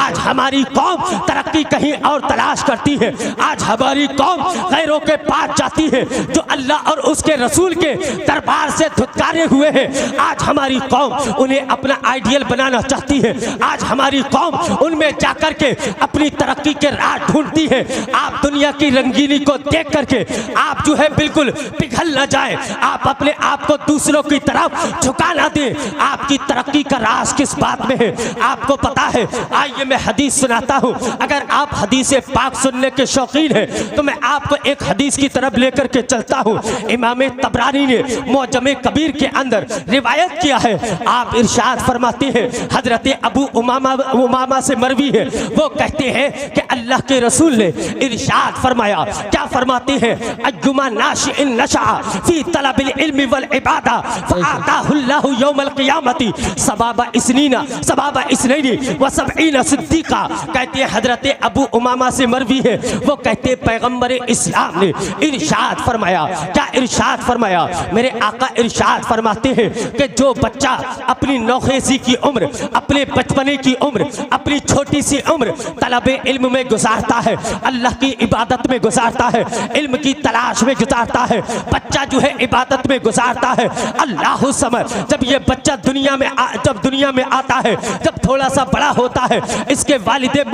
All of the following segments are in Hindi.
आज हमारी कौम तरक्की कहीं और तलाश करती है। आज हमारी कौम गैरों के पास जाती है जो अल्लाह और उसके रसूल के दरबार से धुतकारे हुए हैं। आज हमारी कौम उन्हें अपना आइडियल बनाना चाहती है। आज हमारी कौम उनमें जाकर के अपनी तरक्की के राज ढूंढती है। आप दुनिया की रंगीनी को देख करके आप जो है बिल्कुल पिघल न जाए, आप अपने आप को दूसरों की तरफ झुका ना दें। आपकी तरक्की का राज किस बात में है आपको पता है। आइए मैं हदीस सुनाता हूँ। अगर आप हदीस पाक सुनने के शौकीन हैं तो मैं आपको एक हदीस की तरफ लेकर के चलता हूँ। इमाम तबरानी ने मुअज्जम कबीर के अंदर रिवायत किया है। आप इरशाद फरमाते हैं, हजरत अबू उमामा से मरवी है, वो कहते हैं कि अल्लाह के रसूल ने इरशाद फरमाया। क्या फरमाते हैं? अज्जुमा नाशिइन नशा फी तलबिल इल्मी वल इबादा फआताहुल्लाहु यौमल क़ियामती सबाबा इसनैनी व सबईन सिद्दीका। कहते हैं हजरत अबू उमामा से मरवी है, वो कहते हैं पैगंबर इस्लाम ने इरशाद फरमाया। क्या इरशाद फरमाया? मेरे आका इरशाद फरमाते हैं कि जो बच्चा अपनी नौखेज़ी की उम्र, अपने बचपने की उम्र, अपनी छोटी सी उम्र तलबे इल्म में गुजारता है, अल्लाह की इबादत में गुजारता है, इल्म की तलाश में गुजारता है, बच्चा जो है इबादत में गुजारता है, अल्लाह समझ जब ये बच्चा दुनिया में आता है, जब थोड़ा सा बड़ा होता है, इसके वालिदे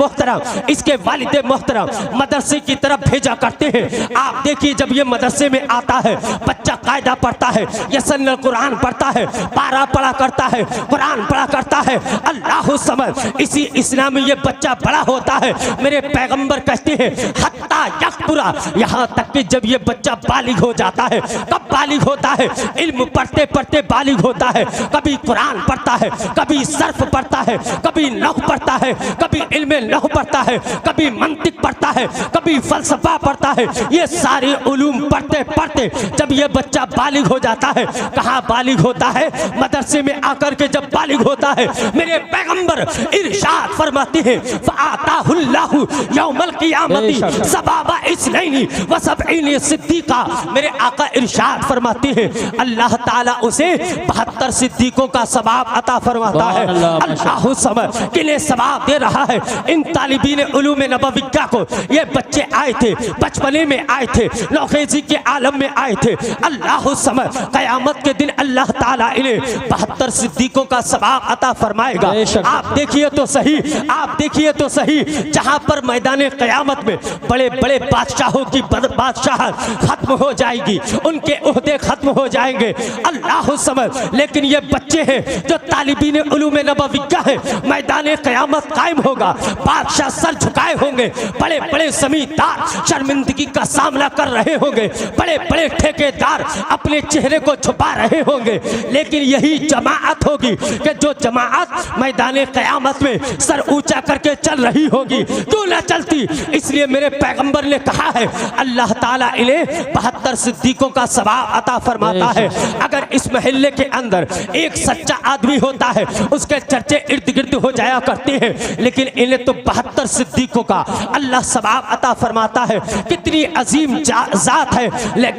मोहतरम मदरसे की तरफ भेजा करते हैं। आप देखिए जब ये मदरसे में आता है, बच्चा कायदा पढ़ता है, यसन्नल कुरान पढ़ता है, पारा पढ़ा करता है, कुरान पढ़ा करता है, अल्लाह समझ इसी इस्लाम में ये बच्चा बड़ा होता है। मेरे पैगंबर कहते हैं हत्ता यकबुरा, यहाँ तक कि जब ये बच्चा बालिग हो जाता है। कब बालिग होता है? इल्म पढ़ते पढ़ते बालिग होता है। कभी कुरान पढ़ता है, कभी सर्फ पढ़ता है, कभी नहव पढ़ता है, कभी इल्म नहव पढ़ता है, कभी मंतिक पढ़ता है, कभी फलसफा पढ़ता है। ये सारे उलूम पढ़ते पढ़ते जब ये बच्चा बालिग हो जाता है, कहाँ बालिग होता है? मदरसे में आकर के जब बालिग होता है, मेरे पैगंबर इरशाद फरमाते हैं फआताहुल्लाहु यौमल क़ियामती सबाबा इसनैनी व सबईन सिद्दीका। मेरे आका इरशाद फरमाते हैं अल्लाह ताला उसे 72 सिद्दीकों का सवाब अता फरमाता है। अल्लाह समझ किन्हें सवाब दे रहा है? इन तालिबीन उलूम नबविया को। ये बच्चे आए थे, बचपने में आए थे, नौखेज़ी के आलम में आए थे। अल्लाह समझ क़यामत के दिन अल्लाह ताला इन्हें 72 सिद्दीकों का सवाब अता फरमाएगा। आप देखिए तो सही, आप देखिए तो सही, जहां पर मैदान क़यामत में बड़े बड़े बादशाहों की बादशाह खत्म हो जाएगी, उनके ओहदे खत्म हो जाएंगे। अल्लाह समझ लेकिन ये बच्चे हैं जो तालिबीन उलूम नबविया है, मैदान क़यामत कायम होगा, बादशाह सर झुकाए होंगे, बड़े बड़े जमींदार शर्मिंदगी का सामना कर रहे होंगे, बड़े बड़े ठेकेदार अपने चेहरे को छुपा रहे होंगे। लेकिन यही जमाअत होगी कि जो जमाअत मैदान क़यामत में सर ऊंचा करके चल रही होगी। क्यों ना चलती? इसलिए मेरे पैगंबर ने कहा है अल्लाह ताला इन्हें 72 सिद्दीकों का सवाब अता फरमाता है। अगर इस महल्ले के अंदर एक सच्चा आदमी होता है, उसके चर्चे इर्द गिर्द हो जाया करते हैं, लेकिन इन्हें तो 72 सिद्दीकों का अल्लाह सवाब अता फरमाता है। कितनी अजीम जात है,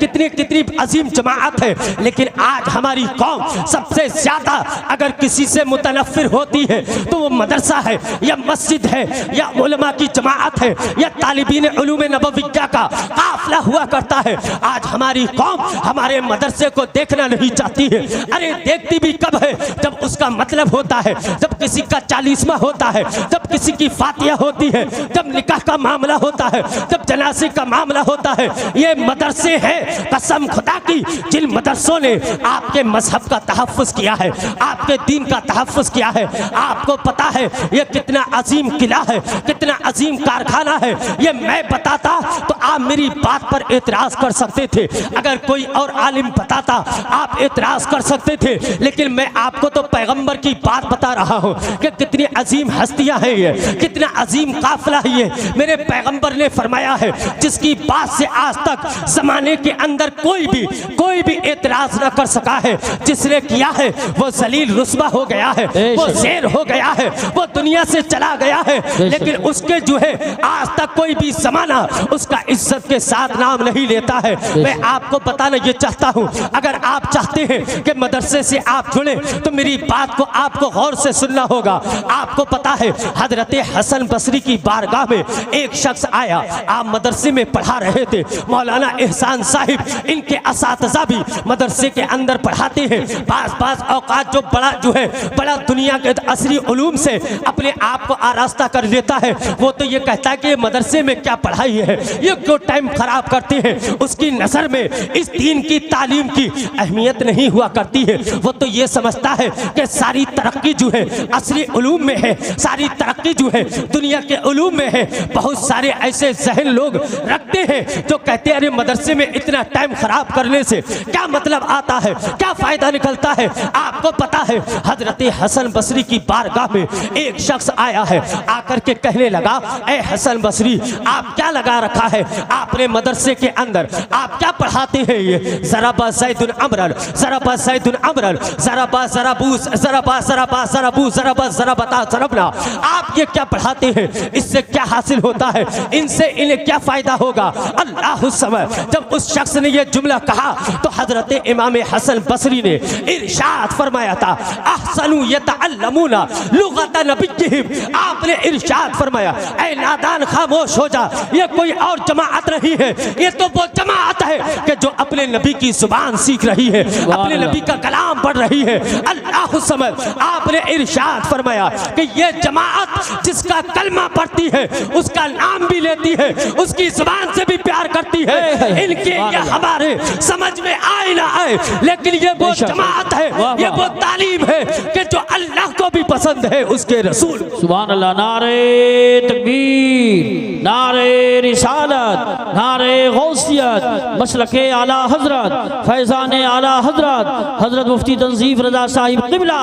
कितनी अजीम जमाअत है। लेकिन आज हमारी कौम सबसे ज्यादा अगर किसी से मुतनफ्फिर होती है तो वो मदरसा है या मस्जिद है या उलमा की जमाअत है या तालिबीन उलूम नबविया का काफिला हुआ करता है। आज हमारी कौम हमारे मदरसे को देखना नहीं चाहती है। अरे देखती भी कब है? जब उसका मतलब होता है, जब किसी का 40वां होता है, जब किसी की फातिया होती है, जब निकाह का मामला होता है, जब जनाजे का मामला होता है। ये मदरसे हैं, कसम खुदा की, जिन मदरसों ने आपके मजहब का तहफ़्फ़ुज़ किया है, आपके दीन का तहफ़्फ़ुज़ किया है। आपको पता है ये कितना अजीम किला है, कितना अजीम कारखाना है। ये मैं बताता तो आप मेरी बात पर एतराज़ कर सकते थे, अगर कोई और आलिम बताता आप एतराज़ कर सकते थे, लेकिन मैं आपको तो पैगंबर की बात बता रहा हूँ कि कितनी अजीम हस्तियाँ हैं ये, कितना अजीम काफिला है ये। मेरे पैगंबर ने फरमाया है जिसकी बात से आज तक ज़माने के अंदर कोई भी एतराज़ न कर सका है, जिसने किया है वो जलील रुस्वा हो गया है, वो ज़ेर हो गया है, वो दुनिया से चला गया है। लेकिन उसके जो है आज तक कोई भी ज़माना उसका इज्जत के साथ नाम नहीं लेता है। मैं आपको बताना ये चाहता हूँ, अगर आप चाहते हैं कि मदरसे से आप जुड़े तो मेरी बात को आपको गौर से सुनना होगा। आपको पता है हजरत हसन बसरी की बारगाह में एक शख्स आया। आप मदरसे में पढ़ा रहे थे, मौलाना एहसान साहिब इनके असातिज़ा भी मदरसे के अंदर पढ़ाते हैं। बाज़ औकात जो बड़ा दुनिया के असरी उलूम से अपने आप को आरास्ता कर लेता है, वो तो ये कहता है कि मदरसे में क्या पढ़ाई है, ये क्यों टाइम खराब करते हैं। उसकी नज़र में इस दीन की तालीम की अहमियत नहीं हुआ करती है। वो तो ये समझता है कि सारी तरक्की जो है असरी उलूम में है, सारी तरक्की जो है दुनिया के उलूम में है। बहुत सारे ऐसे जहन लोग रखते हैं जो कहते हैं अरे मदरसे में इतना टाइम खराब करने से क्या मतलब आता है, क्या फ़ायदा निकलता है। आपको पता है हजरत हसन बसरी की बारगाह में एक शख्स आया है, आकर के कहने लगा, ए हसन बसरी आप क्या लगा रखा है आपने मदरसे के अंदर, आप क्या पढ़ाते हैं ये ज़राबा ज़ैदुन अमरन, ज़राबा ज़ैदुन अमरन, ज़राबा ज़राबूस, ज़राबा ज़राबा ज़राबू, ज़राबा ज़राबता ज़रबना, आप ये क्या पढ़ाते हैं, इससे क्या हासिल होता है, इनसे इन्हें क्या फ़ायदा होगा। अल्लाह समय जब उस शख्स ने ये जुमला कहा तो हजरत इमाम हसन बसरी ने इरशाद फरमाया था, अहसनु यतअल्लमूना लुगत नबिय्यिहिम, आपने इरशाद फरमाया, ऐ नादान खामोश हो जा, ये कोई और जमाअत नहीं है, ये तो वो जमाअत है कि जो अपने नबी की जुबान सीख रही है, अपने नबी का कलाम पढ़ रही है। अल्लाह समझ आपने इरशाद फरमाया कि ये जमाअत जिसका कलमा पढ़ती है, उसका नाम भी लेती है, उसकी जुबान से भी प्यार करती है। इनके ये हमारे समझ में आए ना आए, लेकिन ये वो जमाअत है, ये वो तालीम है कि जो अल्लाह को भी पसंद है, उसके रसूल। सुभान अल्लाह। नारे तकबीर, नारे रिसालत, नारे गौसियत, मसलके आला हजरत, फैज़ान आला हजरत, हजरत मुफ्ती तंजीफ रजा साहिब क़िबला,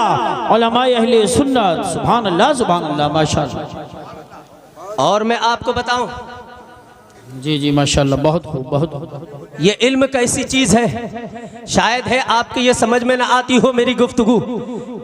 उलमाए अहले सुन्नत। सुभान अल्लाह, सुभान अल्लाह, माशाअल्लाह। और मैं आपको बताऊं, जी जी माशाअल्लाह, बहुत खूब, बहुत। ये इल्म कैसी चीज़ है, शायद है आपके ये समझ में ना आती हो मेरी गुफ्तगू,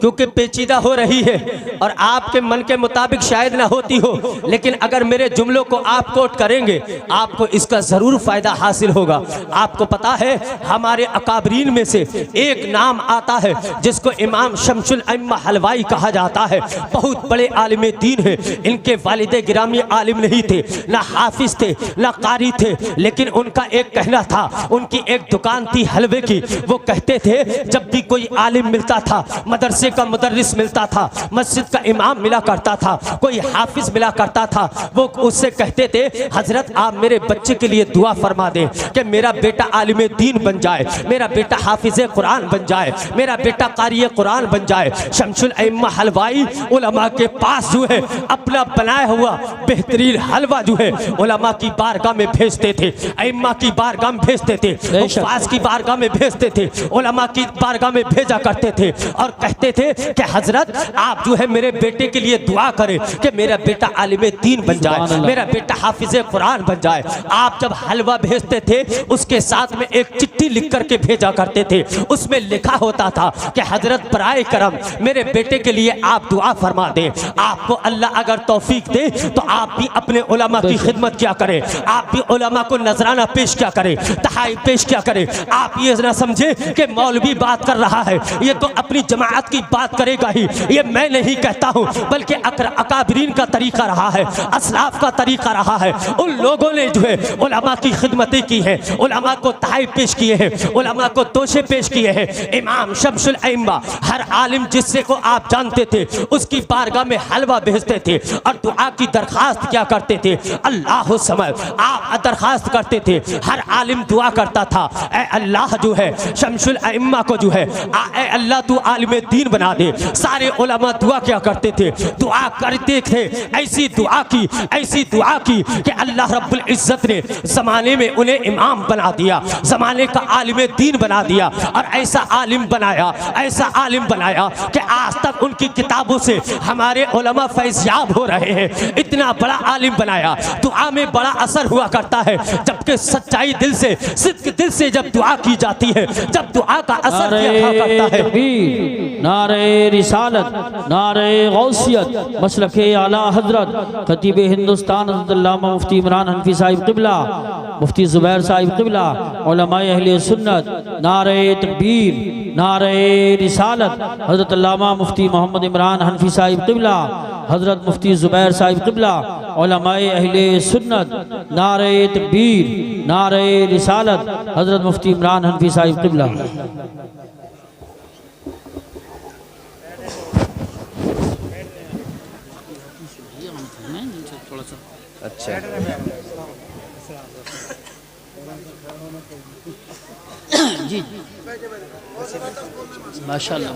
क्योंकि पेचीदा हो रही है और आपके मन के मुताबिक शायद ना होती हो, लेकिन अगर मेरे जुमलों को आप कोट करेंगे आपको इसका ज़रूर फ़ायदा हासिल होगा। आपको पता है हमारे अकाबरीन में से एक नाम आता है जिसको इमाम शमसुल अइम्मा हलवाई कहा जाता है। बहुत बड़े आलिम दीन है, इनके वालिद गिरामी आलिम नहीं थे, ना हाफिज थे, ना कारी थे, लेकिन उनका एक कहना था, उनकी एक दुकान थी हलवे की। वो कहते थे जब भी कोई आलिम मिलता था, मदरसे का मुदर्रिस मिलता था, मस्जिद का इमाम मिला करता था, कोई हाफिज मिला करता था, वो उससे कहते थे हजरत आप मेरे बच्चे के लिए दुआ फरमा दें कि मेरा बेटा आलिम दीन बन जाए, मेरा बेटा हाफिज कुरान बन जाए, मेरा बेटा कारी कुरान बन जाए। शमसुल अइम्मा हलवाई उलमा के पास जो है अपना बनाया हुआ बेहतरीन हलवा जो है उलमा की बारगाह में भेजते थे, अइम्मा की बारगाह में भेजते थे, उस्ताद की बारगाह में भेजते थे, उलमा की बारगाह में भेजा करते थे और कहते थे कि हजरत आप जो है मेरे बेटे के लिए दुआ करें कि मेरा बेटा आलिम दीन बन जाए, मेरा बेटा हाफिज कुरान बन जाए। आप जब हलवा भेजते थे उसके साथ में एक चिट्ठी लिख करके भेजा करते थे, उसमें लिखा होता था कि हजरत बराए करम मेरे बेटे के लिए आप दुआ फरमा दें। आपको अल्लाह अगर तौफीक दे तो आप भी अपने उलमा की खिदमत क्या करें, आप भी उलमा को नजराना पेश क्या करें, तहाई पेश क्या करें। आप ये ना समझे कि मौलवी बात कर रहा है, ये तो अपनी जमाअत की बात करेगा ही, ये मैं नहीं कहता हूँ, बल्कि अकाबरीन का तरीका रहा है, असलाफ का तरीका रहा है। उन लोगों ने जो है उलमा की खिदमतें की हैं, उलमा को तहाई पेश किए हैं, उलमा को तोशे पेश किए हैं। इमाम शमसुल अइम्मा हर आलिम जिससे को आप जानते थे उसकी बारगाह में हलवा भेजते थे और दुआ की दरखास्त क्या करते थे। अल्लाह समझ आप दरखास्त करते थे, हर आलिम दुआ करता था, ऐ अल्लाह जो है शमसुल अइम्मा को जो है ऐ अल्लाह तू आलिम दीन बना दे। सारे उलमा दुआ क्या करते थे, दुआ करते थे, ऐसी दुआ की कि अल्लाह रब्बुल इज्जत ने ज़माने में उन्हें इमाम बना दिया, ज़माने का आलिम दीन बना दिया और ऐसा आलिम बनाया कि आज तक उनकी किताबों से हमारे उलमा फैज़याब हो रहे हैं। इतना बड़ा आलिम बनाया, दुआ में बड़ा असर हुआ करता है, जबकि सच्चाई दिल से सिद्क दिल से जब दुआ की जाती है, जब दुआ का असर क्या करता है। नारे रिसालत, नारे गौसियत, मसलके आला हजरत, खतीब हिंदुस्तान अल्लामा मुफ्ती इमरान हनफी साहिब क़िबला, मुफ्ती ज़ुबैर साहिब क़िबला, उलमाए अहले सुन्नत। नारे तकबीर, नारे रिसालत, हजरत अल्लामा मुफ्ती मोहम्मद इमरान हनफी साहिब क़िबला, हज़रत मुफ्ती ज़ुबैर साहिब क़िबला, उलमाए अहले सुन्नत, नारे तकबीर, नारे रिसालत, हज़रत मुफ्ती इमरान हनफी साहिब क़िबला। अच्छा जी माशाअल्लाह।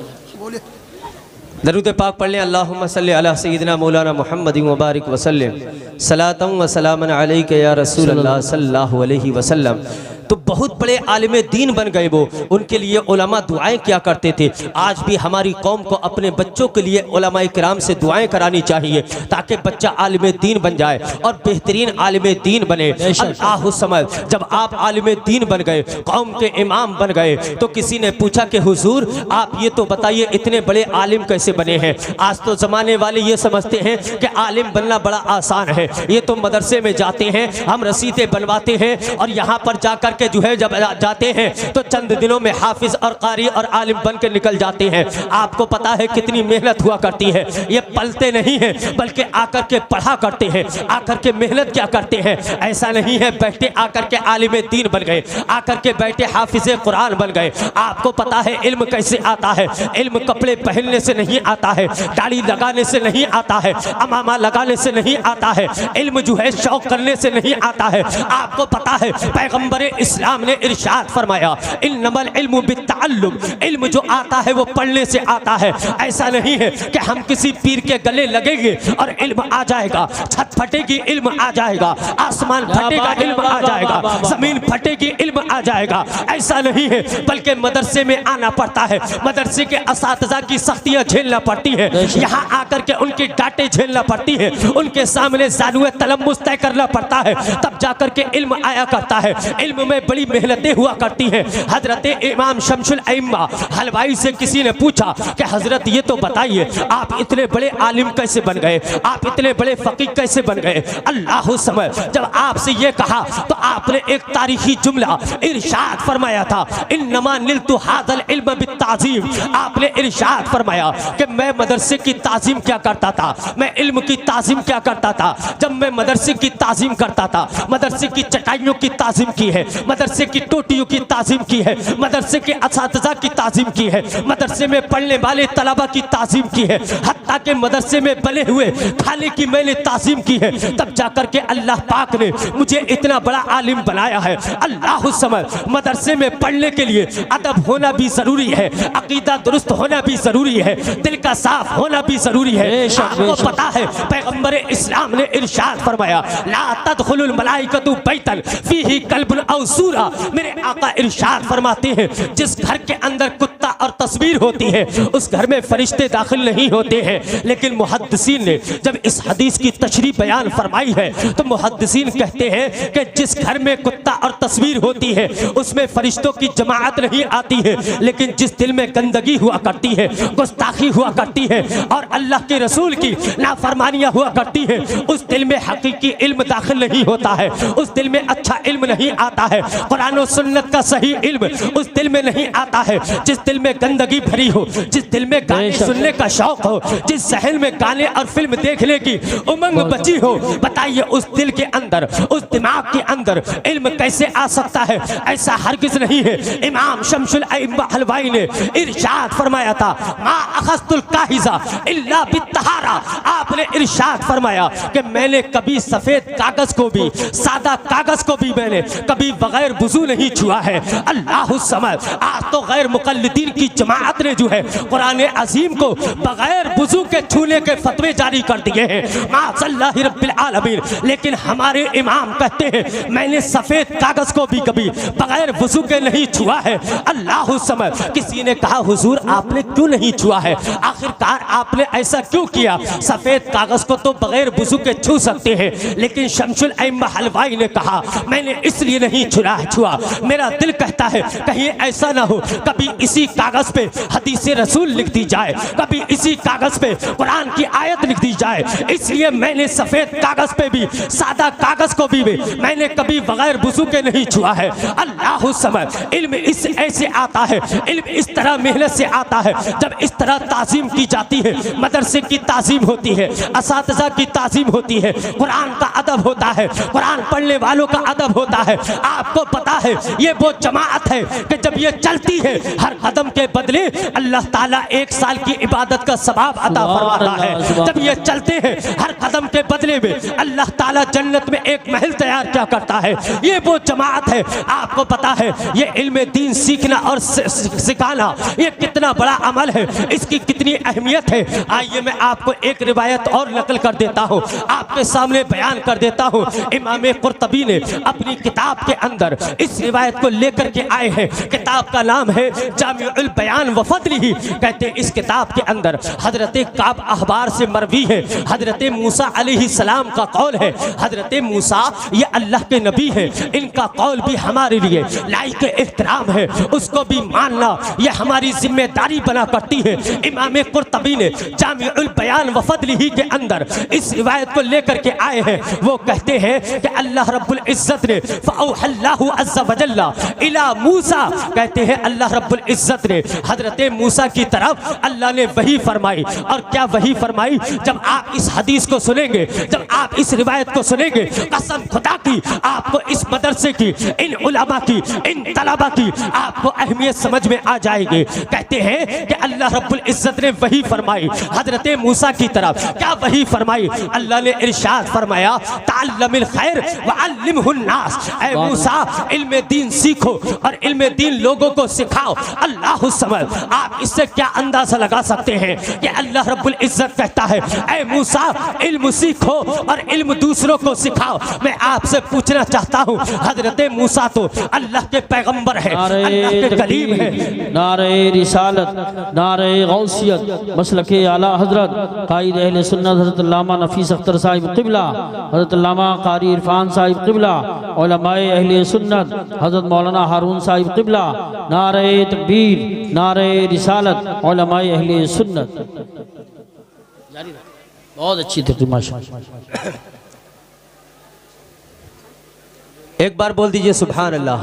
दरूद पाक पढ़ लें। अल्लाहुम्मा सल्ली अला सय्यिदिना मौलाना मुहम्मद व बारिक वसल्लम सलातन व सलामन अलैका या रसूल अल्लाह सल्लल्लाहु अलैहि वसल्लम। तो बहुत बड़े आलिम दीन बन गए वो, उनके लिए उलमा दुआएं किया करते थे। आज भी हमारी कौम को अपने बच्चों के लिए उलमा किराम से दुआएं करानी चाहिए ताकि बच्चा आलिम दीन बन जाए और बेहतरीन आलिम दीन बने। अल्लाहु समद, जब आप आलिम दीन बन गए, कौम के इमाम बन गए, तो किसी ने पूछा कि हुजूर आप ये तो बताइए इतने बड़े आलिम कैसे बने हैं। आज तो ज़माने वाले ये समझते हैं कि आलिम बनना बड़ा आसान है, ये तो मदरसे में जाते हैं, हम रसीदें बनवाते हैं और यहाँ पर जाकर के जो है जब जाते हैं तो चंद दिनों में हाफिज और कारी और आलिम बन के निकल जाते हैं। आपको पता है कितनी मेहनत हुआ करती है। ये पलते नहीं हैं बल्कि आकर के पढ़ा करते हैं, आकर के मेहनत क्या करते हैं। ऐसा नहीं है बैठे आकर के आलिम दीन बन गए, आकर के बैठे हाफिज कुरान बन गए। आपको पता है इल्म कैसे आता है। इल्म कपड़े पहनने से नहीं आता है, दाढ़ी लगाने से नहीं आता है, अमामा लगाने से नहीं आता है, इल्म जो है शौक करने से नहीं आता है। आपको पता है पैगंबर इस्लाम ने इरशाद फरमाया इन्नमल इल्मु बित्तअल्लुम, इल्म जो आता है वो पढ़ने से आता है। ऐसा नहीं है कि हम किसी पीर के गले लगेंगे और इल्म आ जाएगा, छत फटेगी इल्म आ जाएगा, आसमान फटेगा इल्म आ जाएगा, जमीन फटेगी इल्म आ जाएगा। ऐसा नहीं है बल्कि मदरसे में आना पड़ता है, मदरसे के असातिज़ा की सख्तियां झेलना पड़ती है, यहाँ आकर के उनकी डांटें झेलना पड़ती है, उनके सामने ज़ानुए तलम्मुस तय करना पड़ता है, तब जाकर के इल्म आया करता है। इल्म में बड़ी मेहनतें हुआ करती हैं। हजरत इमाम शमसुल अइम्मा हलवाई से किसी ने पूछा कि हजरत ये तो बताइए आप इतने बड़े आलिम कैसे बन गए, आप इतने बड़े फकीह कैसे बन गए। अल्लाह समय जब आपसे ये कहा तो आपने एक तारीखी जुमला इरशाद फरमाया था इन्नमा निल्तु हाज़ल इल्म बित्ताज़ीम। आपने इरशाद फरमाया कि मैं मदरसे की ताज़ीम क्या करता था, मैं इल्म की ताज़ीम क्या करता था। जब मैं मदरसे की ताज़ीम करता था, मदरसे की चटाइयों की ताज़ीम की है, मदरसे की टोटियों की ताज़ीम की है, मदरसे के असातिज़ा की ताज़ीम की है, मदरसे में पढ़ने वाले तलबा की ताज़ीम की है, हत्ता के मदरसे में बने हुए खाने की मैंने ताज़ीम की है। तब जाकर के अल्लाह पाक ने मुझे इतना बड़ा आलिम बनाया है। अल्लाह समझ मदरसे में पढ़ने के लिए अदब होना भी ज़रूरी है, अकीदा दुरुस्त होना भी ज़रूरी है, दिल का साफ होना भी ज़रूरी है। आपको पता है पैगंबर इस्लाम ने इरशाद फरमाया ला तदखुलुल मलाइकतु बैतन फीही कल्बुन औ सूरा। मेरे आका इरशाद फरमाते हैं जिस घर के अंदर कुत्ता और तस्वीर होती है उस घर में फरिश्ते दाखिल नहीं होते हैं। लेकिन मुहद्दिसीन ने जब इस हदीस की तशरीह बयान फरमाई है तो मुहद्दिसीन कहते हैं कि जिस घर में कुत्ता और तस्वीर होती है उसमें फरिश्तों की जमाअत नहीं आती है, लेकिन जिस दिल में गंदगी हुआ करती है, गुस्ताखी हुआ करती है और अल्लाह के रसूल की नाफरमानियां हुआ करती है, उस दिल में हकीकी इल्म दाखिल नहीं होता है, उस दिल में अच्छा इल्म नहीं आता है, कुरान और सुन्नत का सही इल्म उस दिल में नहीं आता है। जिस दिल में गंदगी भरी हो, जिस दिल में गाने सुनने का शौक हो, जिस जहन में गाने और फिल्म देखने की उमंग बची हो, बताइए उस दिल के अंदर, उस दिमाग के अंदर इल्म कैसे आ सकता है। ऐसा हरगिज नहीं है। इमाम शमसुल अइम्मा हलवाई ने इरशाद फरमाया था मा अखस्तुल काहिज़ा इल्ला बित्तहारा। आपने इरशाद फरमाया कि मैंने कभी सफेद कागज को भी, सादा कागज को भी मैंने कभी बगैर वुज़ू नहीं छुआ है। अल्लाह समझ आज तो गैर मुक़ल्लिदीन की जमाअत ने जो है कुरान अजीम को बगैर वुज़ू के छूने के फतवे जारी कर दिए हैं माशअल्लाह रब्बिल आलमीन। लेकिन हमारे इमाम कहते हैं मैंने सफेद कागज को भी कभी बगैर वुज़ू के नहीं छुआ है। अल्लाह समझ किसी ने कहा हुजूर आपने क्यों नहीं छुआ है, आखिरकार आपने ऐसा क्यों किया। सफेद कागज को तो बगैर वुज़ू के छू सकते हैं, लेकिन शमसुल अइम्मा हलवाई ने कहा मैंने इसलिए नहीं छुआ। मेरा दिल कहता है कहीं ऐसा ना हो कभी इसी कागज पे हदीस रसूल लिख दी जाए, कभी इसी कागज पे कुरान की आयत लिख दी जाए। इसलिए मैंने सफेद कागज पे भी, सादा कागज को भी मैंने कभी बगैर वुज़ू के नहीं छुआ है। अल्लाह समद, इल्म इस ऐसे आता है, इल्म इस तरह मेहनत से आता है जब इस तरह ताज़ीम की जाती है। मदरसे की ताज़ीम होती है, असातिज़ा की ताज़ीम होती है, कुरान का अदब होता है, कुरान पढ़ने वालों का अदब होता है। आपको पता है ये वो जमाअत है कि जब ये चलती है हर कदम के बदले अल्लाह ताला 1 साल की इबादत का सवाब अता फरमाता है। जब ये चलते हैं हर कदम के बदले में अल्लाह ताला जन्नत में एक महल तैयार क्या करता है। ये वो जमाअत है। आपको पता है ये इल्म दीन सीखना और सिखाना ये कितना बड़ा अमल है, इसकी कितनी अहमियत है। आइए मैं आपको एक रिवायत और नकल कर देता हूँ, आपके सामने बयान कर देता हूँ। इमाम कुर्तबी ने अपनी किताब के अंदर इस रिवायत को लेकर के आए हैं। किताब का नाम है जामिउल बयान व फज़लिही। कहते हैं इस किताब के अंदर हजरत काब अहबार से मरवी है, हजरत मूसा अलैहिस्सलाम का कौल है। हजरत मूसा ये अल्लाह के नबी है, इनका कौल भी हमारे लिए लायक एहतराम है, उसको भी मानना ये हमारी जिम्मेदारी बना करती है। इमाम कुर्तबी ने जामिउल बयान व फज़लिही के अंदर इस रिवायत को लेकर के आए हैं। वो कहते हैं कि अल्लाह रब्बुल इज्जत ने फ़अौहल्लाहु अज़्ज़ा व जल्ला इला मूसा, कहते हैं अल्लाह रब्बुल इज्जत ने हजरत मूसा की तरफ अल्लाह ने वही फरमाई। और क्या वही फरमाई? जब आप इस हदीस को सुनेंगे, जब आप इस रिवायत को सुनेंगे, कसम खुदा की आपको इस मदरसे की, इन उलमा की, इन तलबा की आपको अहमियत समझ में आ जाएगी। कहते हैं कि अल्लाह रब्बुल इज्जत ने वही फरमाई हजरत मूसा की तरफ। क्या वही फरमाई? अल्लाह ने इरशाद फरमाया तअल्लमिल खैर व अल्लिमहुन नास, ऐ मूसा इल्म दीन सीखो और इल्म दीन लोगों को सिखाओ। अल्लाह समझ, आप इससे क्या अंदाजा लगा सकते हैं कि अल्लाह रब्बुल इज्जत कहता है ऐ मूसा इल्म सीखो और इल्म दूसरों को सिखाओ। मैं आपसे पूछना चाहता हूँ, हजरत मूसा तो अल्लाह के पैगंबर है, अल्लाह के कलीम है। नारे रिसालत, नारे गौसियत, मसलके आला हजरत कायद अहले सुन्नत हजरत अल्लामा नफीस अख्तर साहिब क़िबला, हजरत अल्लामा कारी इरफान साहिब क़िबला, उलमाए अहले सुन्नत हजरत मौलाना हारून साहिब क़िबला, नारे तकबीर, नारे रिसालत, उलमाए अहले सुन्नत। बहुत अच्छी तकरीर माशाअल्लाह। एक बार बोल दीजिए सुभान अल्लाह।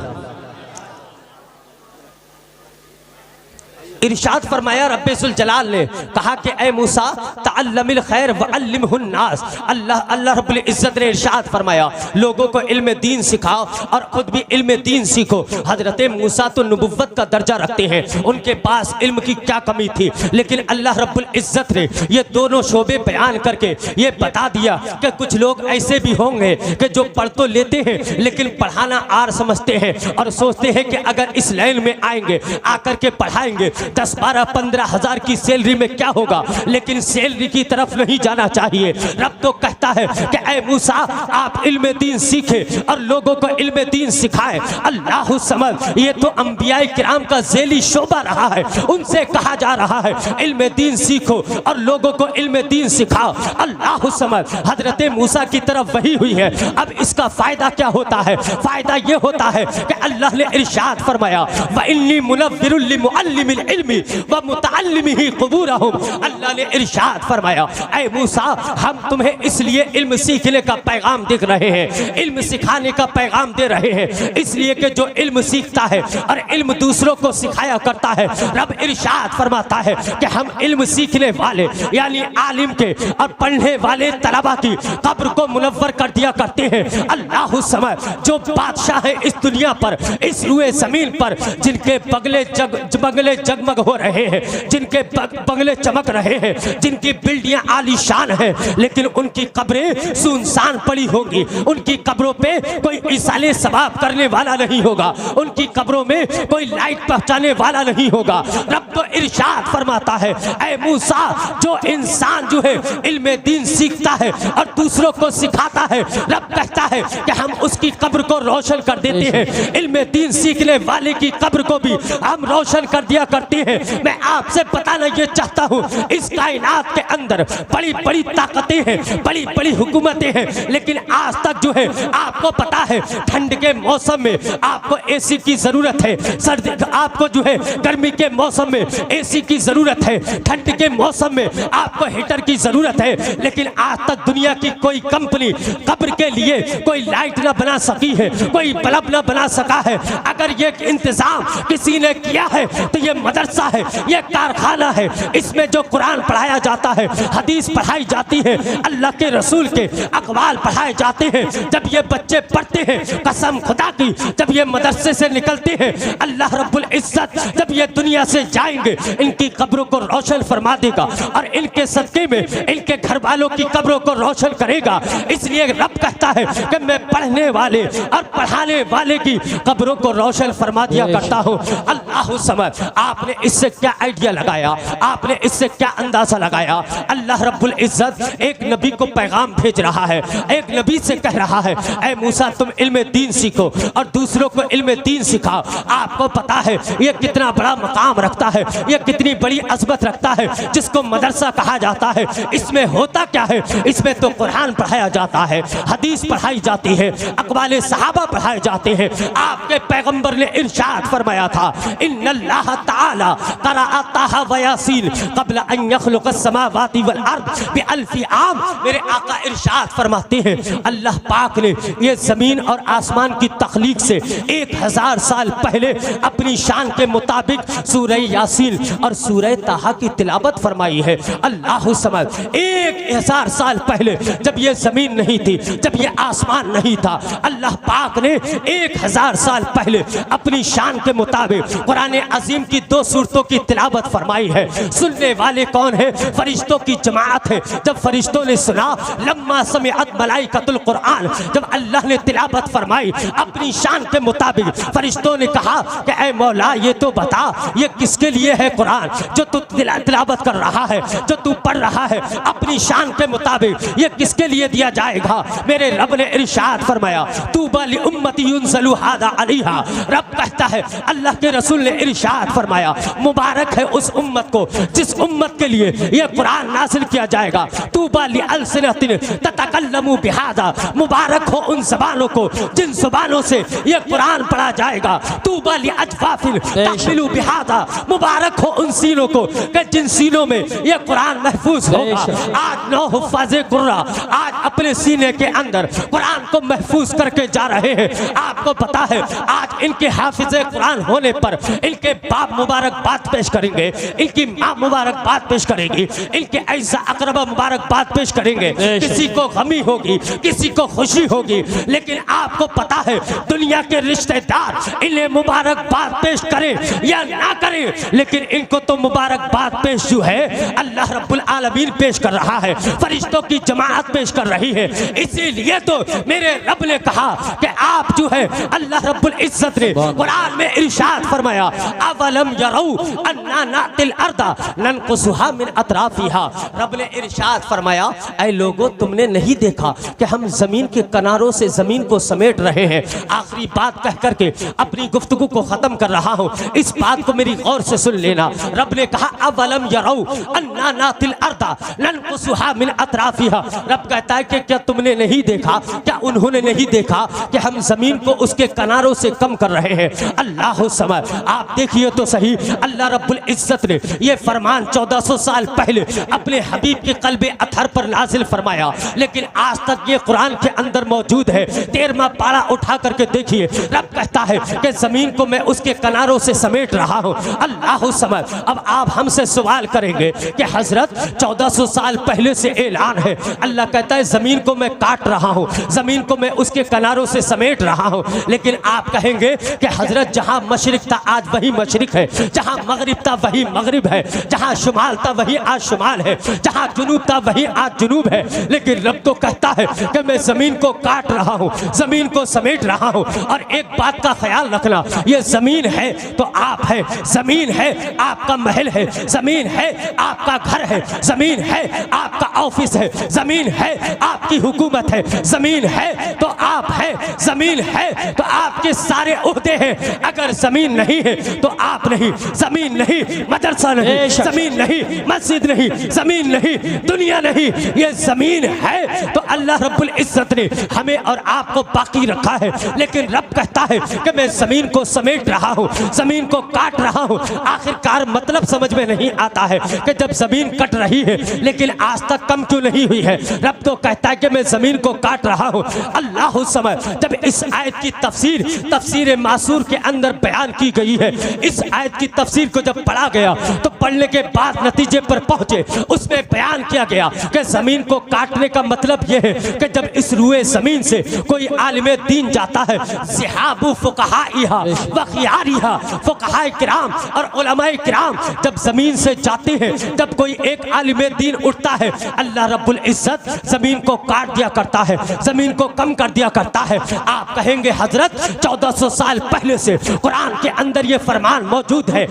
इरशाद फरमाया रब्बुल जलाल ने कहा कि ए मूसा तअल्लमिल खैर व अल्लिमहुन नास। अल्लाह रब्बुल इज्जत ने इरशाद फरमाया लोगों को इल्म दीन सिखाओ और खुद भी इल्म दीन सीखो। हजरत मूसा तो नबुव्वत का दर्जा रखते हैं, उनके पास इल्म की क्या कमी थी, लेकिन अल्लाह रब्बुल इज्जत ने ये दोनों शोबे बयान करके ये बता दिया कि कुछ लोग ऐसे भी होंगे कि जो पढ़ तो लेते हैं लेकिन पढ़ाना आर समझते हैं और सोचते हैं कि अगर इस लाइन में आएंगे, आकर के पढ़ाएंगे 10-12-15 हज़ार की सैलरी में क्या होगा, लेकिन सैलरी की तरफ नहीं जाना चाहिए। रब तो कहता है कि ऐ मूसा आप इल्म दीन सीखे और लोगों को इल्म दीन सिखाएं। अल्लाह समझ, ये तो अंबियाए किराम का ज़ेली शोबा रहा है, उनसे कहा जा रहा है इल्म दीन सीखो और लोगों को इल्म दीन सिखाओ। अल्लाह समझ, हजरत मूसा की तरफ वही हुई है। अब इसका फ़ायदा क्या होता है? फ़ायदा ये होता है कि अल्लाह ने इरशाद फरमाया व इन्नी मुनव्विरुल लिमुअल्लिमिल इल्मी व मुतअल्लिमिही क़ुबूरहुम। अल्लाह ने इरशाद फरमाया ऐ मूसा हम तुम्हें इसलिए इल्म सीखने का पैगाम दे रहे हैं, इल्म सिखाने का पैगाम दे रहे हैं, इसलिए कि जो इल्म सीखता है और इल्म दूसरों को सिखाया करता है, रब इरशाद फरमाता है कि हम इल्म सीखने वाले यानी आलिम के और पढ़ने वाले तलबा की कब्र को मुनव्वर कर दिया करते हैं। अल्लाह समझ, जो बादशाह है इस दुनिया पर, इस रुए ज़मीन पर, जिनके बंगले जगमग हो रहे हैं, जिनके बंगले चमक रहे हैं, जिनकी बिल्डियां आलीशान हैं, लेकिन उनकी कब्रें सुनसान पड़ी होंगी, उनकी कब्रों पे कोई इसाले सवाब करने वाला नहीं होगा, उनकी कब्रों में कोई लाइट पहुंचाने वाला नहीं होगा। रब तो इरशाद फरमाता है ऐ मूसा जो इंसान जो है इल्म दीन सीखता है और दूसरों को सिखाता है, रब कहता है कि हम उसकी कब्र को रोशन कर देते हैं। इल्म दीन सीखने वाले की कब्र को भी हम रोशन कर दिया करते करती हैं। मैं आपसे बताना ये चाहता हूँ, इस कायनात के अंदर बड़ी बड़ी ताकतें हैं, बड़ी बड़ी हुकूमतें हैं, लेकिन आज तक जो है आपको पता है ठंड के मौसम में आपको एसी की जरूरत है, सर्दी आपको जो है गर्मी के मौसम में एसी की जरूरत है, ठंड के मौसम में आपको हीटर की जरूरत है, लेकिन आज तक दुनिया की कोई कंपनी कब्र के लिए कोई लाइट ना बना सकी है, कोई बल्ब ना बना सका है। अगर ये इंतजाम किसी ने किया है तो ये मदरसा है, ये कारखाना है, इसमें जो कुरान पढ़ाया जाता है, हदीस पढ़ाई जाती है, अल्लाह के रसूल के अक़वाल पढ़ाए जाते हैं। जब ये बच्चे पढ़ते हैं, कसम खुदा की, जब ये मदरसे से निकलते हैं, अल्लाह रब्बुल इज्जत जब ये दुनिया से जाएंगे इनकी कब्रों को रोशन फरमा देगा और इनके सदके में इनके घर वालों की कब्रों को रोशन करेगा। इसलिए रब कहता है कि मैं पढ़ने वाले और पढ़ाने वाले की कब्रों को रोशन फरमा दिया करता हूँ। अल्लाह समझ, आपने इससे क्या आइडिया लगाया, आपने इससे क्या अंदाजा लगाया? अल्लाह रब्बुल इज्जत एक नबी को पैगाम भेज रहा है, एक नबी से कह रहा है, ऐ मूसा तुम इल्म दीन सीखो और दूसरों को इल्म दीन सिखाओ। आपको पता है ये कितना बड़ा मकाम रखता है, ये कितनी बड़ी अज़मत रखता है, जिसको मदरसा कहा जाता है। इसमें होता क्या है? इसमें तो कुरान पढ़ाया जाता है, हदीस पढ़ाई जाती है, अक़वाले सहाबा पढ़ाए जाते हैं। आपके पैगंबर ने इरशाद फरमाया था, इन्नल्लाह ताला क़रअ ताहा व यासीन क़ब्ल अन यख़्लुक़ अस्समावाति वल अर्द बिअल्फ़ि आम। मेरे आका इरशाद फरमाते हैं, अल्लाह पाक ने ये ज़मीन और आसमान की तख्लीक से 1000 साल पहले अपनी शान के मुताबिक सूरह यासीन और सूरह ताहा की तिलावत फरमाई है। अल्लाह समझ, 1000 साल पहले जब ये ज़मीन नहीं थी, जब ये आसमान नहीं था, अल्लाह पाक ने 1000 साल पहले अपनी शान के मुताबिक कुरान अजीम की 2 सूरतों की तिलावत फरमाई है। सुनने वाले कौन है? फरिश्तों की जमात है। जब फरिश्तों ने सुना, लम्मा समिअत मलाइकतुल कुरान, जब अल्लाह ने तिलावत फरमाई अपनी शान के मुताबिक, फरिश्तों ने कहा कि ऐ मौला ये तो बता, ये किसके लिए है कुरान जो तू तिलावत कर रहा है, जो तू पढ़ रहा है अपनी शान के मुताबिक, ये किसके लिए दिया जाएगा? मेरे रब ने इरशाद फरमाया, तूबा लि उम्मती युनज़लु हादा अलैहा। रब कहता है, अल्लाह के रसूल ने इरशाद फरमाया, मुबारक है उस उम्मत को जिस उम्मत के लिए यह कुरान नाज़िल किया जाएगा। तूबा लि अलसिनतिन ततकल्लमु बिहादा, मुबारक हो उन ज़बानों को जिन ज़बानों से यह कुरान पढ़ा जाएगा। तूबा लि अजफाफिन तहमिलु बिहादा, मुबारक हो उन सीनों को कि जिन सीनों में यह कुरान महफूज होगा। आज 9 हुफ़ाज़े कुर्रा आज अपने सीने के अंदर कुरान को महफूज करके जा रहे हैं। आपको पता है आज इनके हाफिज़े कुरान होने पर इनके बाप मुबारकबाद पेश करेंगे, इनकी माँ मुबारकबाद पेश करेगी, इनके ऐसा अकरबा मुबारकबाद पेश करेंगे। किसी को गमी होगी, किसी को खुशी होगी, लेकिन आपको पता है दुनिया के रिश्तेदार इन्हें मुबारकबाद पेश करें या ना करें, लेकिन इनको तो मुबारकबाद पेश जो है अल्लाह रब्बुल आलमीन पेश कर रहा है, फरिश्तों की जमात पेश कर रही है। इसीलिए तो मेरे रब ने कहा कि आप जो है, अल्लाह रब्बुल इज्जत ने कुरान में इरशाद फरमाया, अवलम यरौ अन्ना नातिल अर्दा ननकुसुहा मिन अतराफिहा। रब ने इरशाद फरमाया, ऐ लोगों तुमने नहीं देखा कि हम जमीन के किनारों से जमीन को समेट रहे हैं। आखिरी बात कह करके अपनी गुफ्तगू को खत्म कर रहा हूँ, इस बात को मेरी गौर से सुन लेना। रब ने कहा, अवलम यरौ अन्ना नातिल अर्दा ननकुसुहा मिन अतराफिहा। रब कहता है कि क्या तुमने नहीं देखा, क्या उन्होंने नहीं देखा कि हम जमीन को उसके किनारों से कम कर रहे हैं? अल्लाह समझ, आप देखिए तो सही, अल्लाह रब्बुल इज्जत ने ये फरमान 1400 साल पहले अपने हबीब के कल्बे अथर पर नाजिल फरमाया, लेकिन आज तक ये कुरान के अंदर मौजूद है। 13वां पारा उठा करके देखिए, रब कहता है कि जमीन को मैं उसके किनारों से समेट रहा हूँ। अल्लाह समझ, अब आप हमसे सवाल करेंगे कि हजरत 1400 साल पहले से ऐलान है, अल्लाह कहता है जमीन को मैं काट रहा हूँ, जमीन को मैं उसके किनारों से समेट रहा हूँ, लेकिन आप कहेंगे कि हजरत जहाँ मशरिक था आज वही मशरिक है, जहाँ मगरिब था वही मगरिब है, जहाँ शुमाल था वही आज शुमाल है, जहाँ जुनूब था वही आज जुनूब है। लेकिन रब तो कहता है कि मैं जमीन को काट रहा हूँ, जमीन को समेट रहा हूँ। और एक बात का ख्याल रखना, ये जमीन है तो आप है, जमीन है आपका महल है, जमीन है आपका घर है, जमीन है आपका ऑफिस है, जमीन है आपकी हुकूमत है, जमीन है तो आप है, जमीन है तो आपके सारे ओहदे हैं। अगर जमीन नहीं है तो आप नहीं, जमीन नहीं, मदरसा नहीं, बेशक। जमीन नहीं, मस्जिद नहीं, जमीन नहीं, दुनिया नहीं, ये जमीन है तो अल्लाह रब्बुल इज्जत ने हमें और आपको बाकी रखा है। लेकिन रब कहता है कि मैं जमीन को समेट रहा हूँ, जमीन को काट रहा हूँ। आखिरकार मतलब समझ में नहीं आता है कि जब जमीन कट रही है लेकिन आज तक कम क्यों नहीं हुई है। रब तो कहता है कि मैं जमीन को काट रहा हूँ। अल्लाह समय जब इस आयत की तफसीर मासूर के अंदर बयान की गई है, इस आयत की तफसीर को जब पढ़ा गया तो पढ़ने के बाद नतीजे पर पहुंचे, उसमें बयान किया गया कि जमीन को काटने का मतलब यह है कि जब इस रुए जमीन से कोई आलिम दीन जाता है, ज़िहाबु फुक़हाइहा व ख़ियारिहा, फुक़हाए किराम और उलमाए किराम जब जमीन से जाते हैं, जब कोई एक आलिम दीन उठता है, अल्लाह रब्बुल इज्जत जमीन को काट दिया करता है, जमीन को कम कर दिया करता है। आप कहेंगे हजरत 1400 साल पहले से कुरान के अंदर ये फरमान मौजूद है,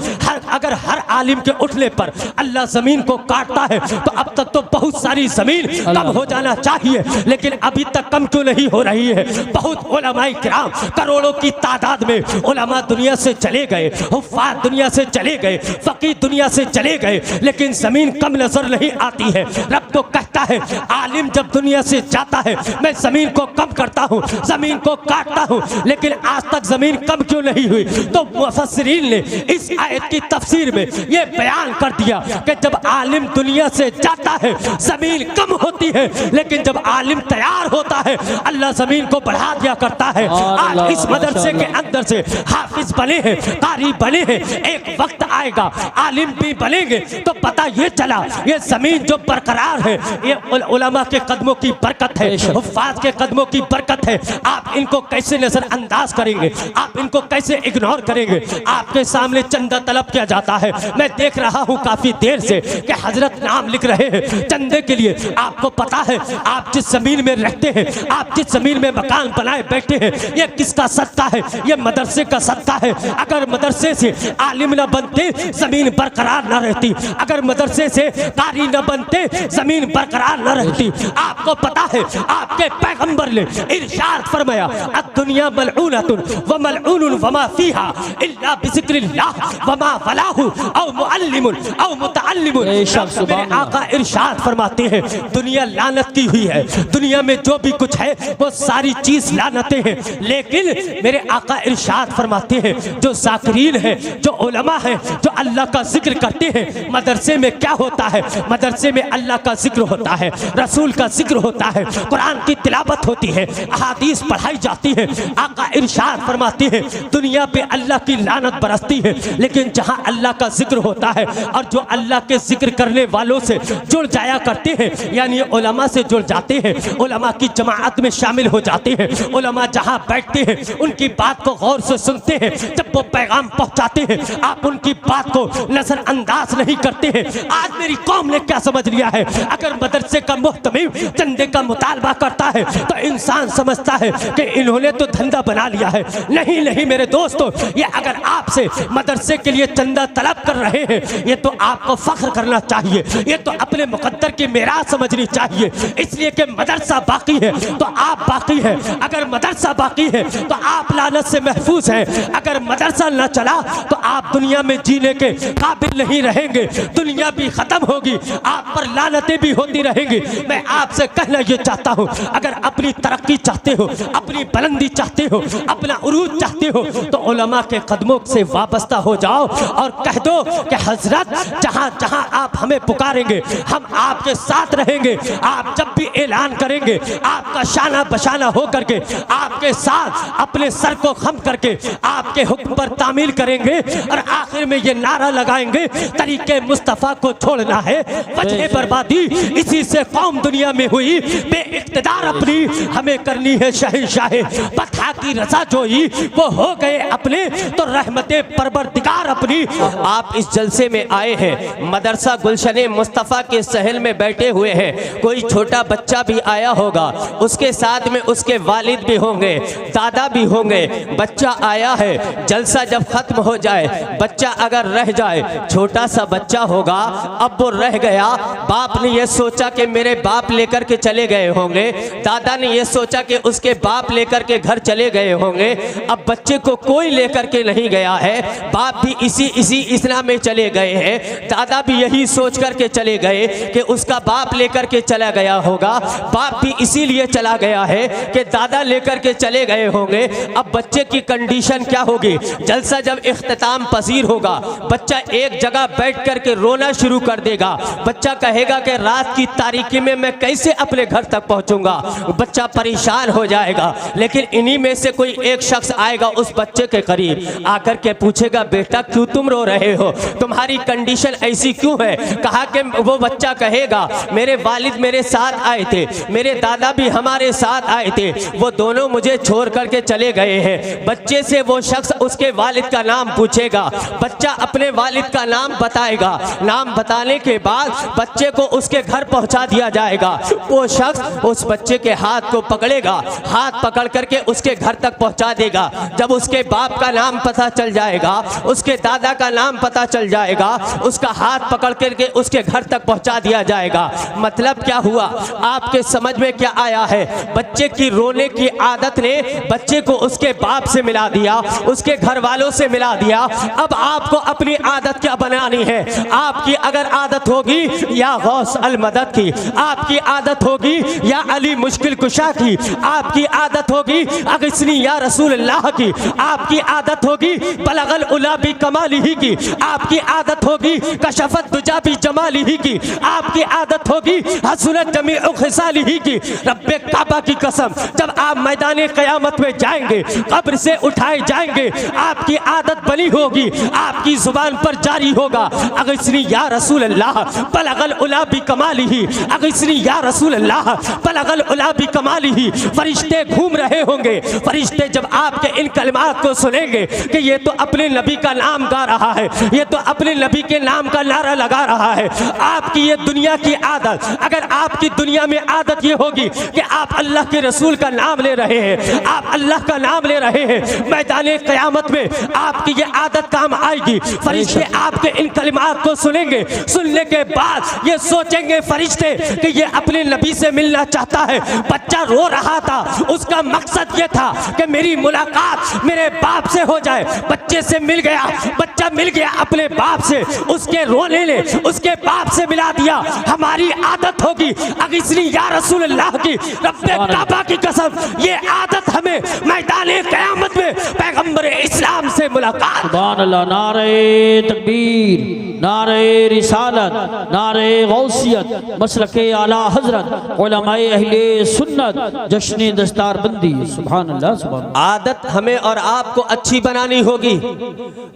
अगर हर आलिम के उठने पर अल्लाह जमीन को काटता है तो अब तक तो बहुत सारी जमीन कम हो जाना चाहिए, लेकिन अभी तक कम क्यों नहीं हो रही है। बहुत उलमाए किराम करोड़ों की तादाद में उलमा दुनिया से चले गए, हुफ़्फ़ाज़ दुनिया से चले गए, फ़क़ीह दुनिया से चले गए, लेकिन जमीन कम नजर नहीं आती है। रब तो कहता है आलिम जब दुनिया से जाता है मैं जमीन को कम करता हूँ, जमीन को काटता हूँ, लेकिन आज तक जमीन कम क्यों नहीं हुई। तो मुफस्सिरीन ने इस आयत की तफसीर में ये बयान कर दिया कि जब आलिम दुनिया से जाता है जमीन कम होती है, लेकिन जब आलिम तैयार होता है अल्लाह जमीन को बढ़ा दिया करता है। आज इस मदरसे के अंदर से हाफिज बने हैं, कारी बने हैं, एक वक्त आएगा आलिम भी बनेंगे तो पता ये चला ये जमीन जो बरकरार है ये उलमा के कदमों की बरकत है, हुफ़्फ़ाज़ के कदमों की बरकत है। आप इनको कैसे नजरअंदाज करेंगे, आप इनको कैसे इग्नोर करेंगे। आपके सामने चंदा तलब किया जाता है, मैं देख रहा हूँ काफी देर से कि हजरत नाम लिख रहे हैं चंदे के लिए। आपको पता है आप जिस जमीन में रहते हैं, आप जिस जमीन में मकान बनाए बैठे हैं, ये किसका सदका है, ये मदरसे का सदका है। अगर मदरसे से आलिम न बनते जमीन बरकरार न रहती, अगर मदरसे से कारी न बनते जमीन बरकरार न रहती। आपको पता है आपके पैगंबर ने इरशाद फरमाया अद-दुनिया मलऊनतुन व मलऊनुन वमा फीहा इल्ला बिज़िक्रिल्लाह वमा वलाहु औ मुअल्लिमुन औ मुतअल्लिमुन। मेरे आका इरशाद फरमाते हैं दुनिया लानत की हुई है, दुनिया में जो भी कुछ है वो सारी चीज लानतें हैं, लेकिन मेरे आका इरशाद फरमाते हैं जो ज़ाकिरीन है, जो उलमा है, जो अल्लाह का जिक्र करते हैं, मदरसे में क्या होता है, मदरसे में अल्लाह का जिक्र होता है, रसूल का जिक्र होता है, कुरान की तिलावत होती है, अहादीस पढ़ाई जाती है। आका इरशाद फरमाते हैं दुनिया पे अल्लाह की लानत बरसती है, लेकिन जहाँ अल्लाह का जिक्र होता है और जो अल्लाह के जिक्र करने वालों से जुड़ जाया करते हैं, यानी उलमा से जुड़ जाते हैं, उलमा की जमाअत में शामिल हो जाते हैं, उलमा जहाँ बैठते हैं उनकी बात को गौर से सुनते हैं, जब वो पैगाम पहुँचाते हैं आप उनकी बात को नजरअंदाज नहीं करते हैं। आज मेरी कौम ने क्या समझ लिया है, अगर मदरसे का मुहतमिम चंदे का मुतालबा करता है तो इंसान समझता है कि इन्होंने तो धंधा बना लिया है। नहीं नहीं मेरे दोस्तों, ये अगर आपसे मदरसे के लिए चंदा तलब कर रहे हैं ये तो आपको फख्र करना चाहिए, ये तो अपने मुकद्दर की मेराज समझनी चाहिए, इसलिए कि मदरसा बाकी है तो आप बाकी है। अगर मदरसा बाकी है तो आप लानत से महफूज हैं, अगर मदरसा न चला तो आप दुनिया में जीने के काबिल नहीं रहेंगे, दुनिया भी खत्म होगी, आप पर लानतें भी होती रहेंगी। मैं आपसे कहना ये चाहता हूँ अगर अपनी तरक्की चाहते हो, अपनी बुलंदी चाहते हो, अपना उरूज चाहते हो तो उलमा के कदमों से वाबस्ता हो जाओ और कह दो कि हजरत जहाँ जहाँ आप हमें पुकारेंगे हम आपके साथ रहेंगे। आप जब भी ऐलान करेंगे आपका शाना बशाना हो करके आपके साथ अपने सर को खम करके आपके हुक्म पर तामील करेंगे और आखिर में ये नारा लगाएंगे तरीके मुस्तफ़ा को छोड़ना है वजह बर्बादी, इसी से कौम दुनिया में हुई बेइक़्तिदार, अपनी हमें करनी है शहंशाहे बता की रज़ा जोई, वो हो गए अपने तो रहमते परवरदिगार अपनी। आप इस जलसे में आए हैं, मदरसा गुलशने मुस्तफ़ा के सहल में बैठे हुए हैं, कोई छोटा बच्चा भी आया होगा, उसके साथ में उसके वालिद भी होंगे, दादा भी होंगे। बच्चा आया है, जलसा जब खत्म हो जाए बच्चा अगर रह जाए, छोटा सा बच्चा होगा, अब वो रह गया, बाप ने ये सोचा कि मेरे बाप लेकर के चले गए होंगे, दादा ने ये सोचा कि उसके बाप लेकर के घर चले गए होंगे, अब बच्चे को कोई लेकर के नहीं गया है, बाप भी इसी इस्लाम में चले गए हैं। दादा भी यही सोच करके चले गए कि उसका बाप लेकर के चला गया होगा, बाप भी इसीलिए चला गया है कि दादा लेकर के चले गए होंगे। अब बच्चे की कंडीशन क्या होगी? जलसा जब इख्तिताम पसीर होगा, बच्चा एक जगह बैठ करके रोना शुरू कर देगा। बच्चा कहेगा कि रात की तारीकी में मैं कैसे अपने घर तक पहुंचूंगा। बच्चा परेशान हो जाएगा। लेकिन इन्हीं में से कोई एक शख्स आएगा उस बच्चे के करीब, आकर के पूछेगा बेटा क्यों तुम रो रहे हो, तुम्हारी कंडीशन ऐसी क्यों है? कहा कि वो बच्चा कहेगा मेरे वालिद मेरे साथ आए थे, मेरे दादा भी हमारे साथ आए थे, वो दोनों मुझे छोड़ करके चले गए हैं। बच्चे से वो शख्स उसके वालिद का नाम पूछेगा, बच्चा अपने वालिद का नाम बताएगा। नाम बताने के बाद बच्चे को उसके घर पहुंचा दिया जाएगा। वो शख्स उस बच्चे के हाथ को पकड़ेगा, हाथ पकड़ करके उसके घर तक पहुंचा देगा। जब उसके बाप का नाम पता चल जाएगा, उसके दादा का नाम पता चल जाएगा, उसका हाथ पकड़ करके उसके घर तक पहुंचा दिया जाएगा। मतलब क्या हुआ? आपके समझ में क्या आया है? बच्चे की रोने की आदत ने बच्चे को उसके बाप से मिला दिया, उसके घर वालों से मिला दिया। अब आपको अपनी आदत क्या बनानी है? आपकी अगर आदत होगी या गौस अल मदद की, आपकी आदत होगी या अली मुश्किल कुशा की, आपकी आदत होगी अगस्नी या रसूल अल्लाह की, आपकी आदत होगी बलगल उला भी कमाली ही की, आपकी आदत होगी कशफत दुजा भी जमाली ही की, आपकी आदत होगी हसनत जमी खिसाली ही की। रब्बे काबा की कसम, जब आप मैदान क़यामत में जाएंगे, कब्र से उठाए जाएंगे, आपकी आदत बनी होगी, आपकी जुबान पर जारी होगा अगस्नी या रसूल अल्लाह बलगल उला भी कमाली ही, अगस्नी या रसूल अल्लाह बलगल उला भी कमाली ही। फरिश्ते घूम रहे होंगे, फरिश्ते जब आपके इन कलिमात को सुनेंगे कि ये तो अपने नबी का नाम गा रहा है, ये तो अपने नबी के नाम का नारा लगा रहा है। आपकी ये दुनिया की आदत, अगर आपकी दुनिया में आदत ये होगी कि आप अल्लाह के रसूल का नाम ले रहे हैं, आप अल्लाह का नाम ले रहे हैं, मैदान क़यामत में आपकी ये आदत काम आएगी। फरिश्ते आपके इन कलिमात को सुनेंगे, सुनने के बाद ये सोचेंगे फरिश्ते कि ये अपने नबी से मिलना चाहता है। बच्चा रो रहा था, उसका मकसद ये था कि मेरी मुलाकात मेरे बाप से हो जाए। बच्चे से मिल गया, बच्चा मिल गया अपने बाप से, उसके रोने ने उसके बाप से मिला दिया। हमारी आदत होगी अगस्नी या रसूल अल्लाह की, रब्बे काबा की कसम, ये आदत हमें मैदान क़यामत में पैगंबर इस्लाम से मुलाकात। सुभान अल्लाह। नारे तकबीर, नारे रिसालत, नारे गौसियत, मसलके आला हजरत, उलमाए अहले सुन्नत, जश्न दस्तारबंदी। सुभान अल्लाह, सुभान। आदत हमें और आपको अच्छी बनानी होगी।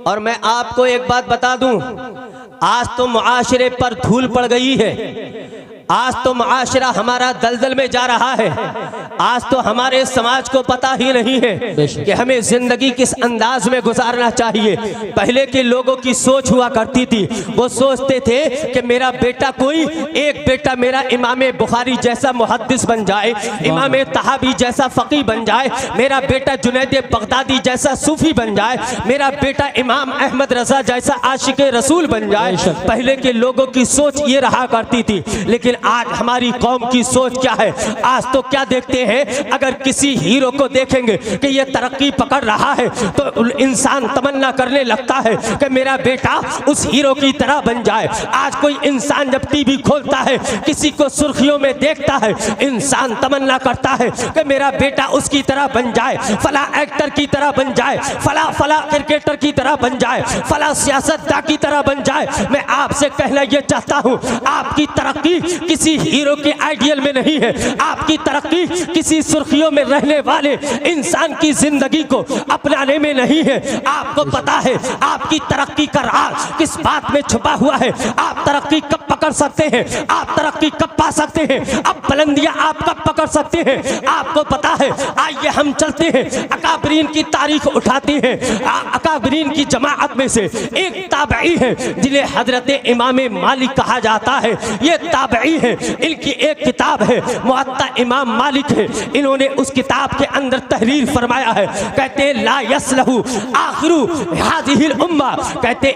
और मैं आपको एक बात बता दूं, आज तो मुआशरे पर धूल पड़ गई है, आज तो मुआशरा हमारा दलदल में जा रहा है। आज तो हमारे समाज को पता ही नहीं है कि हमें जिंदगी किस अंदाज में गुजारना चाहिए। पहले के लोगों की सोच हुआ करती थी, वो सोचते थे कि मेरा बेटा, कोई एक बेटा मेरा इमाम बुखारी जैसा मुहद्दिस बन जाए, इमाम तहावी जैसा फ़क़ीह बन जाए, मेरा बेटा जुनैद बगदादी जैसा सूफी बन जाए, मेरा बेटा इमाम अहमद रजा जैसा आशिक रसूल बन जाए। पहले के लोगों की सोच ये रहा करती थी। लेकिन आज हमारी कौम की सोच क्या है? आज तो क्या देखते हैं, अगर किसी हीरो को देखेंगे कि ये तरक्की पकड़ रहा है तो इंसान तमन्ना करने लगता है कि मेरा बेटा उस हीरो की तरह बन जाए। आज कोई इंसान जब टीवी खोलता है, किसी को सुर्खियों में देखता है, इंसान तमन्ना करता है कि मेरा बेटा उसकी तरह बन जाए, फला एक्टर की तरह बन जाए, फला क्रिकेटर की तरह बन जाए, फला सियासतदान की तरह बन जाए। मैं आपसे कहना यह चाहता हूँ, आपकी तरक्की किसी हीरो के आइडियल में नहीं है, आपकी तरक्की किसी सुर्खियों में रहने वाले इंसान की जिंदगी को अपनाने में नहीं है। आपको पता है आपकी तरक्की का राज किस बात में छुपा हुआ है? आप तरक्की कब पकड़ सकते हैं? आप तरक्की कब पा सकते हैं? अब बुलंदियां आप कब पकड़ सकते हैं? आपको पता है। आइए हम चलते हैं, अकाबरीन की तारीख उठाते हैं। अकाबरीन की जमाअत में से एक ताबई है जिन्हें हजरत इमाम मालिक कहा जाता है। ये ताबई हैं, इनकी एक किताब है मुअत्ता इमाम मालिक है, इन्होंने उस किताब के अंदर तहरीर फरमाया है, कहते हैं ला यसलहु आखिरु हादिहिल उम्मा, कहते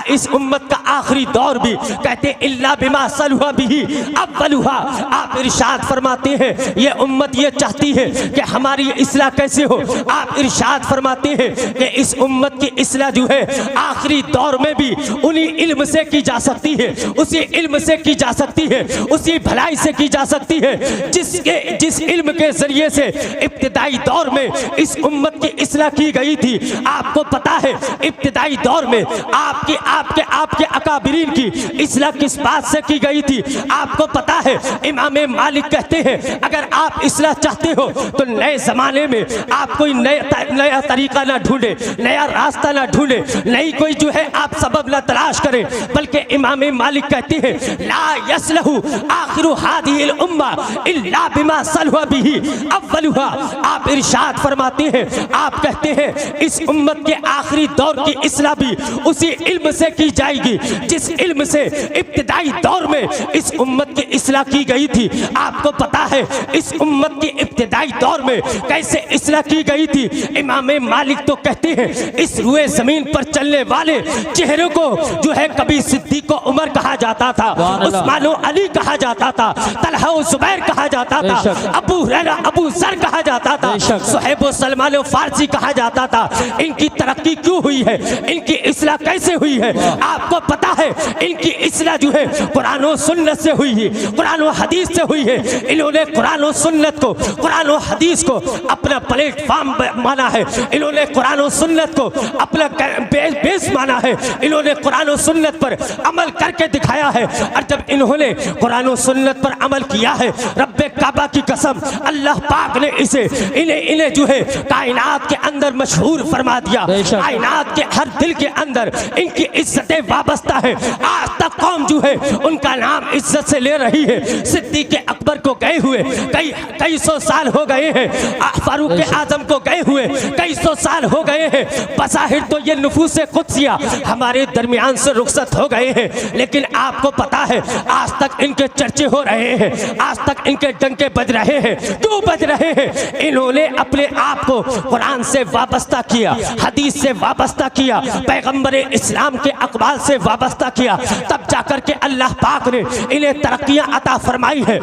इस उम्मत का आखिरी दौर भी कहते इल्ला बिमा सलुहा बिही अव्वलुहा। आप इरशाद फरमाते हैं ये उम्मत ये चाहती है कि हमारी इस्लाह कैसे हो, आप इरशाद फरमाते हैं कि इस उम्मत की इस्लाह जो है आखिरी दौर में भी उन्हीं इल्म से की जा सकती है, उसी इल्म से की जा सकती है, उसी भलाई से की जा सकती है जिस इल्म के जरिए से इब्तिदाई दौर में इस उम्मत की इस्लाह की गई थी। आपको पता है इब्तिदाई दौर में आपके अकाबिरीन की इस्लाह किस बात से की गई थी? आपको पता है इमाम मालिक कहते हैं अगर आप इस्लाह चाहते हो तो नए जमाने में आप कोई नया तरीका ना ढूंढे, नया रास्ता ना ढूंढे, नई कोई जो है आप सबब ना तलाश करें, बल्कि इमाम मालिक कहते हैं ला यसलहु आखिरु हादिहिल उम्मा इल्ला बिमा सलुहा बिही अव्वलुहा। आप इरशाद फरमाते हैं, आप कहते हैं इस उम्मत के आखिरी दौर की इस्लाह भी उसी इल्म से की जाएगी जिस इल्म से इब्तिदाई दौर में इस उम्मत की इस्लाह की गई थी। आपको पता है इस उम्मत की इब्तिदाई दौर में कैसे इस्लाह की गई थी? इमाम मालिक तो कहते हैं इस रुए जमीन पर चलने वाले चेहरे को जो है कभी सिद्दीक को उमर कहा जाता था, उस्मान अली कहा जाता था, तलहा जुबैर कहा जाता था, अबू हुरैरा अबू जर कहा जाता था, सुहैब सलमान फारसी कहा जाता था। इनकी तरक्की क्यों हुई है? इनकी इस्लाह कैसे हुई है? आपको पता है इनकी इस्लाह जो है कुरान और सुन्नत से हुई है, कुरान और हदीस से हुई है। इन्होंने कुरान और सुन्नत को, कुरान और हदीस को अपना प्लेटफॉर्म माना है, इन्होंने कुरान और सुन्नत को अपना बेस माना है, इन्होंने कुरान और सुन्नत पर अमल करके दिखाया है। और जब इन्होंने कुरान और सुन्नत पर अमल किया है, रब्बे काबा की कसम अल्लाह पाक ने इन्हें जो है कायनात के अंदर मशहूर फरमा दिया। कायनात के हर दिल के अंदर इनकी इज्जतें वाबस्ता है। आज तक कौम जो है उनका नाम इज्जत से ले रही है। सिद्दीक अकबर को गए हुए कई सौ साल हो गए हैं, फारूक आजम को गए हुए कई सौ साल हो गए हैं। बज़ाहिर तो ये नफूस कुद्सिया हमारे दरमियान से रुखसत हो गए हैं, लेकिन आपको पता है आज तक इनके चर्चे हो रहे हैं, आज तक इनके डंके बज रहे हैं। क्यों बज रहे हैं? इन्होंने अपने आप को कुरान से वाबस्ता किया, हदीस से वाबस्ता किया, पैगंबर इस्लाम के अक़वाल से वाबस्ता किया, तब जाकर के अल्लाह पाक ने इन्हें तरक्कियां अता फरमाई है।